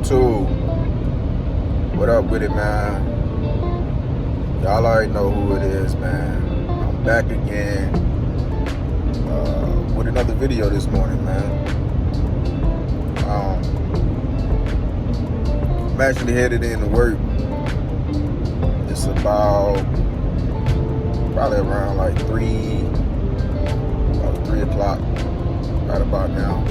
YouTube? What up with it, man? Y'all already know who it is, man. I'm back again with another video this morning, man. I'm actually headed into work. It's about probably around like 3 o'clock, right about now.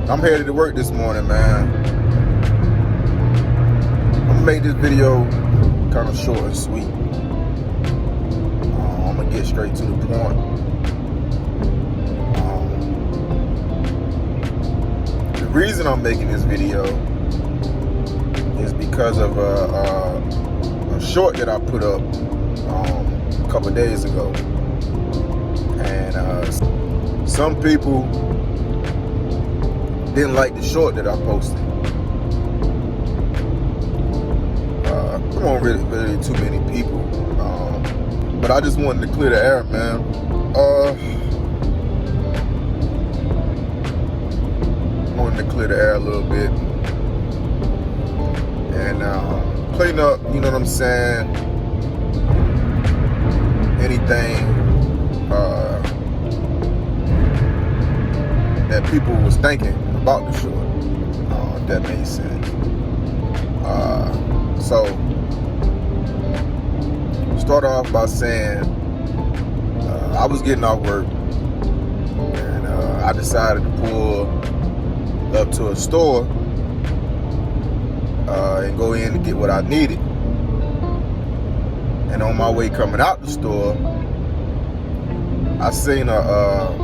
I'm headed to work this morning, man. I'm gonna make this video kind of short and sweet. I'm gonna get straight to the point. The reason I'm making this video is because of a short that I put up a couple of days ago, and some people didn't like the short that I posted. There weren't really too many people, but I just wanted to clear the air, man. Wanted to clear the air a little bit and clean up, you know what I'm saying, anything that people was thinking about the short, if that makes sense. So start off by saying I was getting off work, and I decided to pull up to a store and go in to get what I needed. And on my way coming out the store, I seen a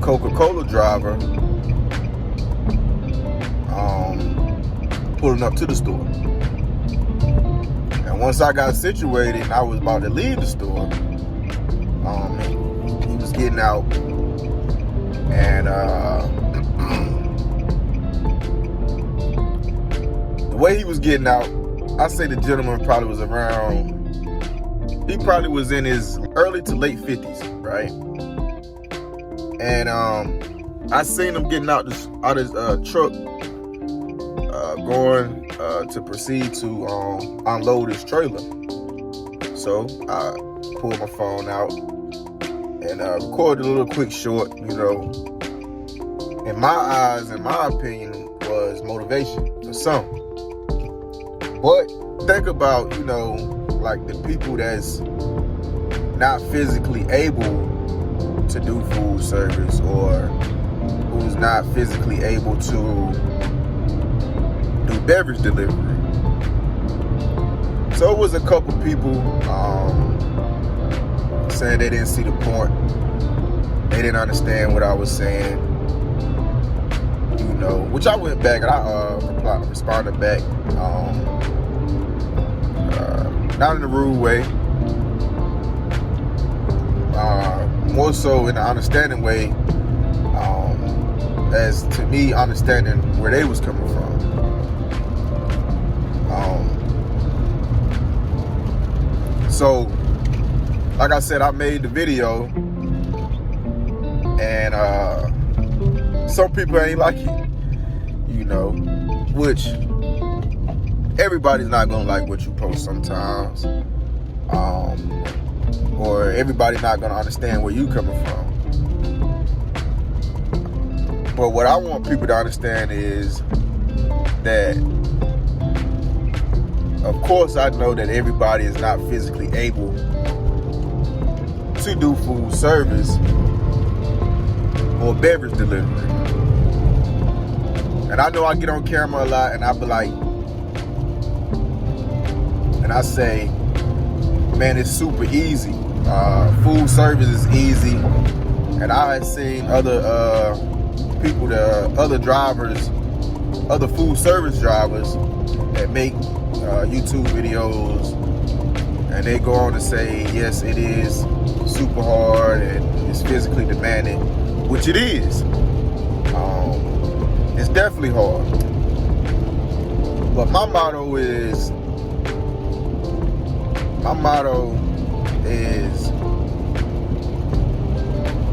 Coca-Cola driver pulling up to the store. And once I got situated and I was about to leave the store, he was getting out, and the way he was getting out, I say the gentleman probably was he probably was in his early to late 50s, right? And I seen him getting out his truck, going to proceed to unload his trailer. So I pulled my phone out and recorded a little quick short. You know, in my eyes, in my opinion, was motivation for some. But think about, you know, like the people that's not physically able to do food service, or who's not physically able to do beverage delivery. So it was a couple people saying they didn't see the point. They didn't understand what I was saying. You know, which I went back and I responded back, not in a rude way, more so in an understanding way, as to me understanding where they was coming from. So, like I said, I made the video, and some people ain't like it, you know, which everybody's not gonna like what you post sometimes, or everybody's not gonna understand where you coming from. But what I want people to understand is that, of course, I know that everybody is not physically able to do food service or beverage delivery. And I know I get on camera a lot and I be like, and I say, man, it's super easy. Food service is easy. And I have seen other people, other drivers, other food service drivers that make YouTube videos, and they go on to say, yes, it is super hard and it's physically demanding, which it is. It's definitely hard. But my motto is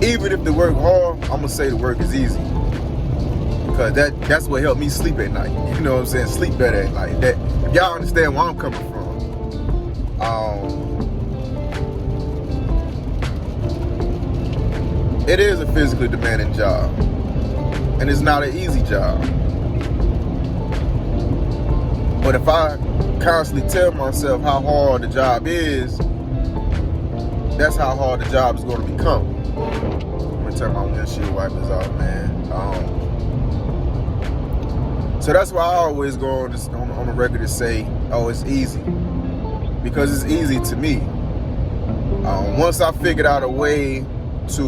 even if the work hard, I'm gonna say the work is easy. Because that's what helped me sleep at night. You know what I'm saying? Sleep better at night. That, if y'all understand where I'm coming from. It is a physically demanding job. And it's not an easy job. But if I constantly tell myself how hard the job is, that's how hard the job is going to become. I'm going to turn my windshield wipers off, man. So that's why I always go on the record to say, oh, it's easy. Because it's easy to me. Once I figured out a way to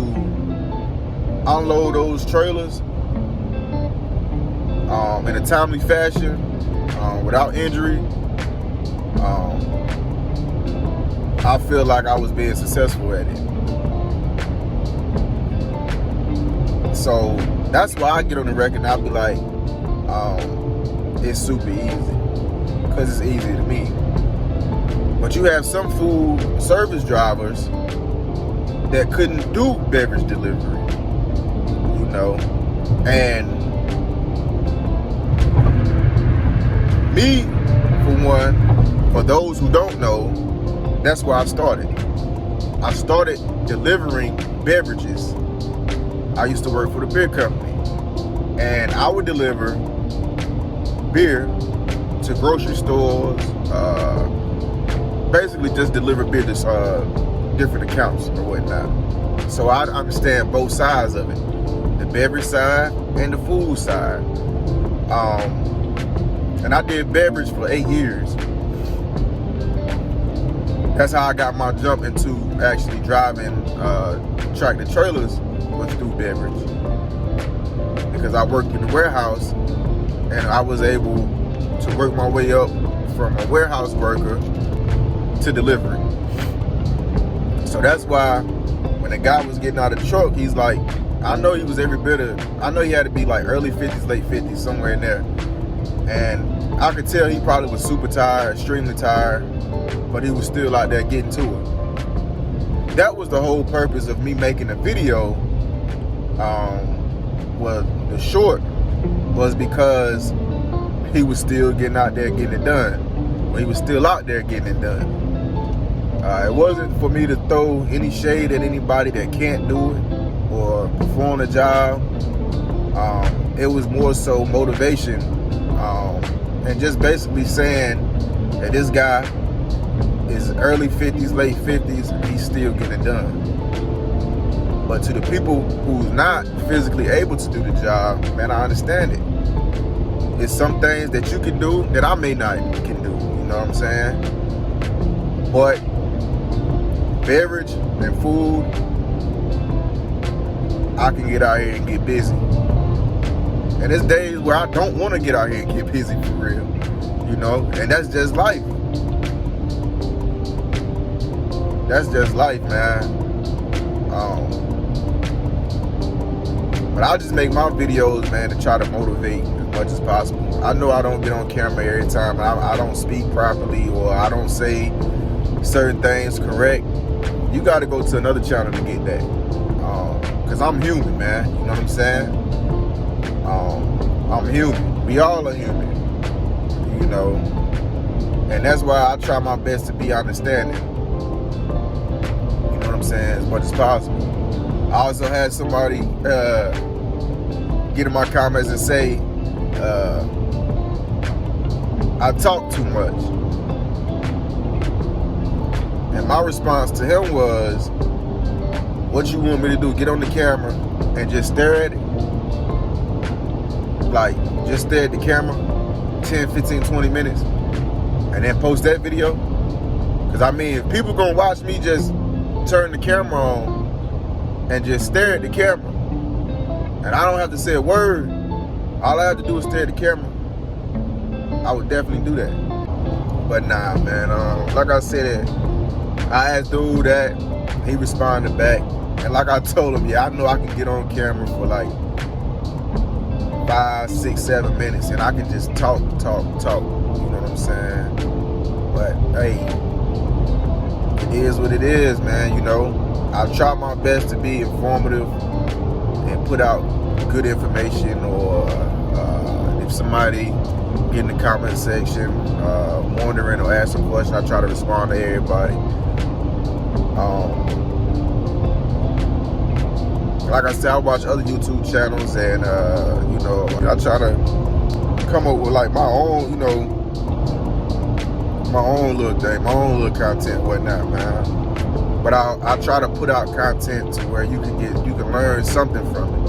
unload those trailers in a timely fashion, without injury, I feel like I was being successful at it. So that's why I get on the record and I'll be like, it's super easy. Because it's easy to me. But you have some food service drivers that couldn't do beverage delivery, you know, and me, for one, for those who don't know, that's where I started. I started delivering beverages. I used to work for the beer company, and I would deliver beer to grocery stores, basically just deliver beer to different accounts or whatnot. So I understand both sides of it, the beverage side and the food side. And I did beverage for 8 years. That's how I got my jump into actually driving tractor trailers, was through beverage. Because I worked in the warehouse and I was able to work my way up from a warehouse worker to delivery. So that's why when the guy was getting out of the truck, he's like, I know he was every bit of, I know he had to be like early 50s, late 50s, somewhere in there. And I could tell he probably was super tired, extremely tired, but he was still out there getting to it. That was the whole purpose of me making a video. Well, the short was because he was still getting out there getting it done. Well, he was still out there getting it done. It wasn't for me to throw any shade at anybody that can't do it or perform the job. It was more so motivation, and just basically saying that this guy is early 50s, late 50s, and he's still getting it done. But to the people who's not physically able to do the job, man, I understand it. It's some things that you can do that I may not can do, you know what I'm saying? But beverage and food, I can get out here and get busy. And there's days where I don't want to get out here and get busy for real, you know? And that's just life. That's just life, man. But I just make my videos, man, to try to motivate as much as possible. I know I don't get on camera every time. I don't speak properly, or I don't say certain things correct. You got to go to another channel to get that. Because I'm human, man. You know what I'm saying? I'm human. We all are human. You know? And that's why I try my best to be understanding. You know what I'm saying? As much as possible. I also had somebody get in my comments and say, I talk too much. And my response to him was, what you want me to do? Get on the camera and just stare at it? Like, just stare at the camera 10, 15, 20 minutes and then post that video? Because I mean, if people gonna watch me just turn the camera on and just stare at the camera, and I don't have to say a word, all I have to do is stare at the camera, I would definitely do that. But nah, man, like I said, I asked dude that, he responded back, and like I told him, yeah, I know I can get on camera for like 5, 6, 7 minutes, and I can just talk, you know what I'm saying? But hey, it is what it is, man, you know. I try my best to be informative and put out good information, or if somebody get in the comment section wondering or asking a question, I try to respond to everybody. Like I said, I watch other YouTube channels, and I try to come up with like my own, my own little thing, my own little content and whatnot, man. But I try to put out content to where you can learn something from it.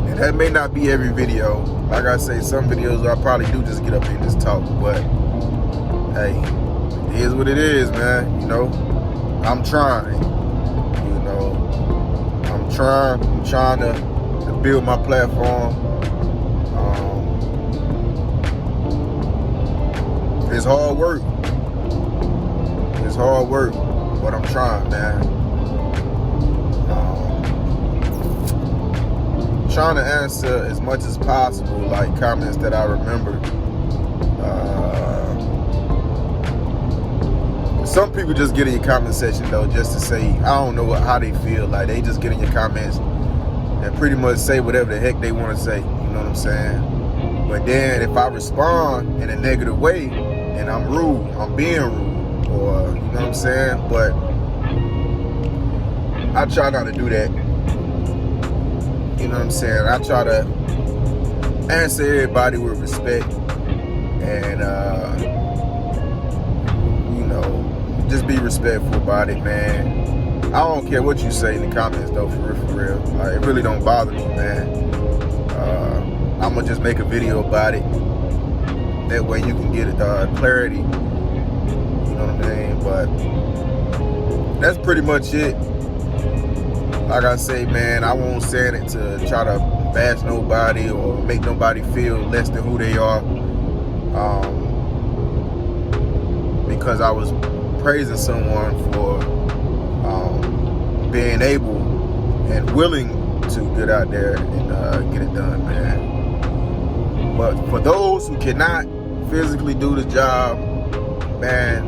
And that may not be every video. Like I say, some videos I probably do just get up and just talk, but hey, it is what it is, man. I'm trying. I'm trying to build my platform. It's hard work. It's hard work, but I'm trying, man. Trying to answer as much as possible, like comments that I remember. Some people just get in your comment section though, just to say, I don't know how they feel. Like they just get in your comments and pretty much say whatever the heck they want to say. You know what I'm saying? But then if I respond in a negative way, and I'm rude, I'm being rude, or you know what I'm saying? But I try not to do that. You know what I'm saying? I try to answer everybody with respect, and just be respectful about it, man. I don't care what you say in the comments though, for real. Like, it really don't bother me, man. I'm gonna just make a video about it. That way you can get clarity. You know what I mean? But that's pretty much it. Like I say, man, I won't say it to try to bash nobody or make nobody feel less than who they are. Because I was praising someone for being able and willing to get out there and get it done, man. But for those who cannot physically do the job, man,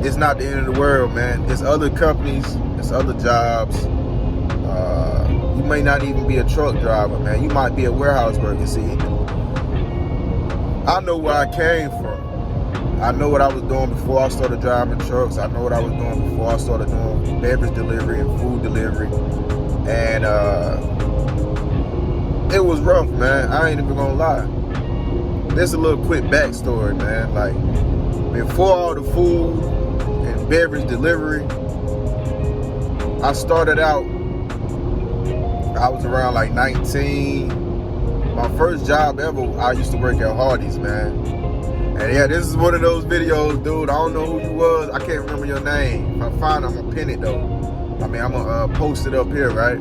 it's not the end of the world, man. It's other companies, it's other jobs. You may not even be a truck driver, man. You might be a warehouse worker. See, I know where I came from. I know what I was doing before I started driving trucks. I know what I was doing before I started doing beverage delivery and food delivery. And it was rough, man. I ain't even gonna lie. There's a little quick backstory, man. Like, before all the food and beverage delivery, I started out, I was around like 19. My first job ever, I used to work at Hardee's, man. And yeah, this is one of those videos, dude. I don't know who you was. I can't remember your name. If I find it, I'm gonna pin it though. I mean, I'm gonna post it up here, right?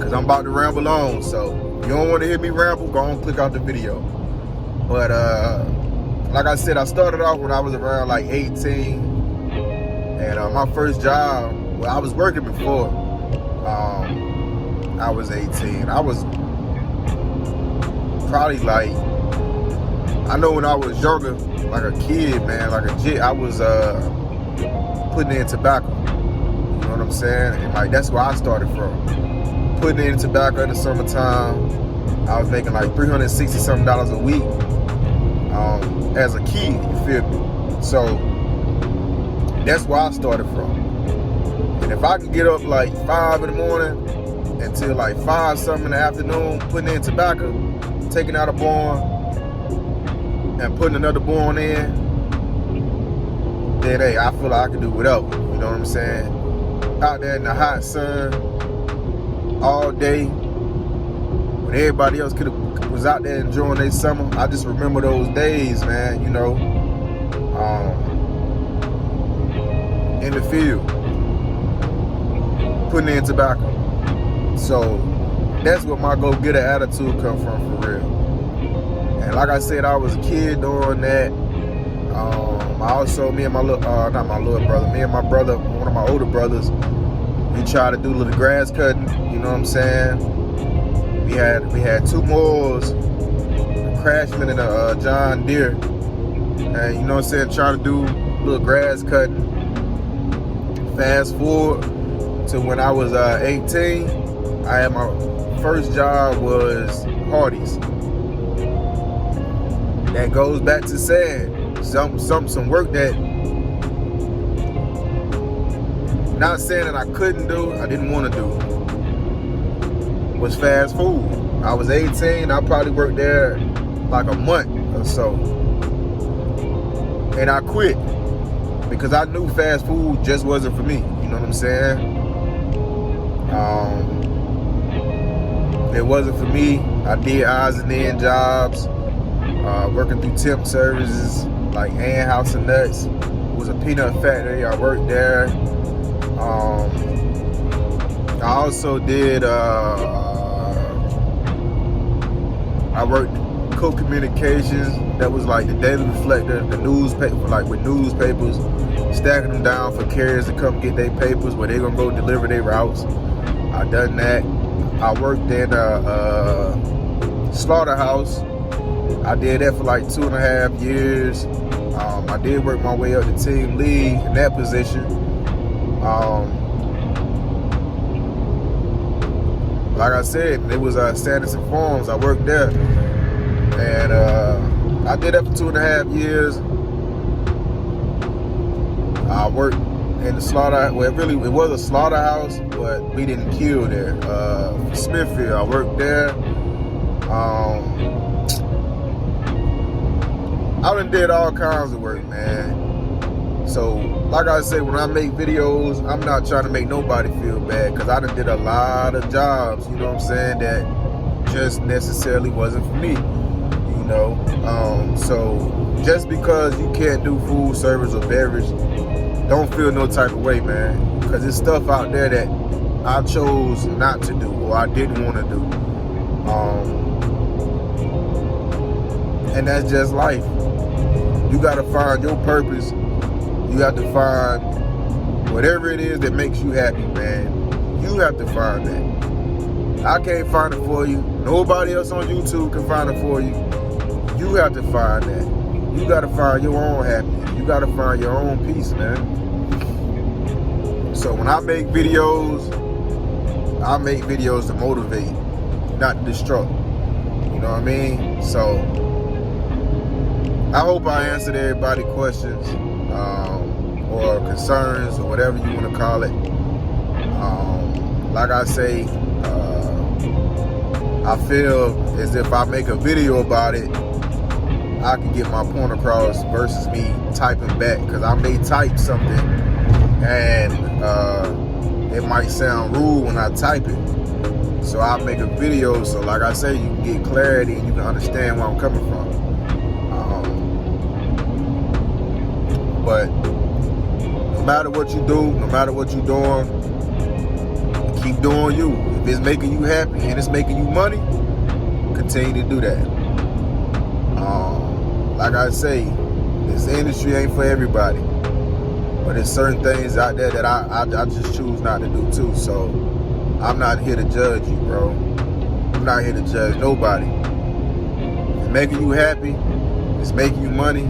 Cause I'm about to ramble on. So if you don't want to hear me ramble, go on, click out the video. But like I said, I started off when I was around like 18, and my first job, well, I was working before I was 18. I was probably like, I know when I was younger, like a kid, man, like a jit, I was putting in tobacco. You know what I'm saying? And like, that's where I started from. Putting in tobacco in the summertime. I was making like $360-something a week as a kid, you feel me? So that's where I started from. And if I can get up like 5 in the morning until like 5-something in the afternoon, putting in tobacco, taking out a barn, and putting another born in, then hey, I feel like I can do whatever. You know what I'm saying? Out there in the hot sun all day, when everybody else was out there enjoying their summer. I just remember those days, man. You know, in the field, putting in tobacco. So that's where my go-getter attitude come from, for real. And like I said, I was a kid doing that. I also, me and my little, not my little brother, me and my brother, one of my older brothers, we tried to do a little grass cutting, you know what I'm saying? We had 2 Moors, a Craftsman and a John Deere, And you know what I'm saying, trying to do a little grass cutting. Fast forward to when I was 18, I had my first job was Hardee's. That goes back to saying some work that, not saying that I couldn't do, I didn't want to do, was fast food. I was 18, I probably worked there like a month or so. And I quit because I knew fast food just wasn't for me. You know what I'm saying? It wasn't for me. I did odds and end jobs, working through temp services like Ann House of Nuts. It was a peanut factory. I worked there. I also did, I worked Cook Communications. That was like the Daily Reflector, the newspaper, like with newspapers, stacking them down for carriers to come get their papers where they gonna go deliver their routes. I done that. I worked in a slaughterhouse. I did that for like 2.5 years. I did work my way up to team lead in that position. Like I said, it was Sanderson Farms. I worked there, and I did that for 2.5 years. I worked in the slaughter. Well, it was a slaughterhouse, but we didn't kill there. Smithfield, I worked there. I done did all kinds of work, man. So, like I say, when I make videos, I'm not trying to make nobody feel bad, because I done did a lot of jobs, you know what I'm saying, that just necessarily wasn't for me, you know. So, just because you can't do food service or beverage, don't feel no type of way, man, because there's stuff out there that I chose not to do or I didn't want to do. And that's just life. You got to find your purpose. You have to find whatever it is that makes you happy, man. You have to find that. I can't find it for you. Nobody else on YouTube can find it for you. You have to find that. You got to find your own happiness. You got to find your own peace, man. So when I make videos to motivate, not to destruct. You know what I mean? So I hope I answered everybody's questions or concerns or whatever you want to call it. Like I say, I feel as if I make a video about it, I can get my point across versus me typing back, because I may type something and it might sound rude when I type it. So I make a video, so like I say, you can get clarity and you can understand where I'm coming from. But no matter what you do, no matter what you're doing, keep doing you. If it's making you happy and it's making you money, continue to do that. Like I say, this industry ain't for everybody, but there's certain things out there that I just choose not to do too. So I'm not here to judge you, bro. I'm not here to judge nobody. If it's making you happy, it's making you money,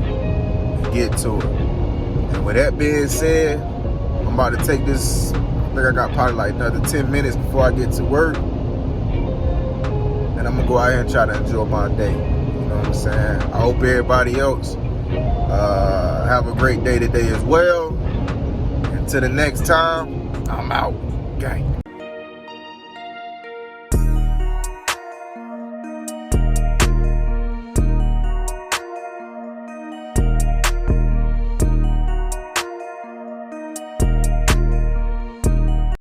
get to it. And with that being said, I'm about to take this, I think I got probably like another 10 minutes before I get to work. And I'm gonna go out here and try to enjoy my day. You know what I'm saying? I hope everybody else have a great day today as well. Until the next time, I'm out. Gang.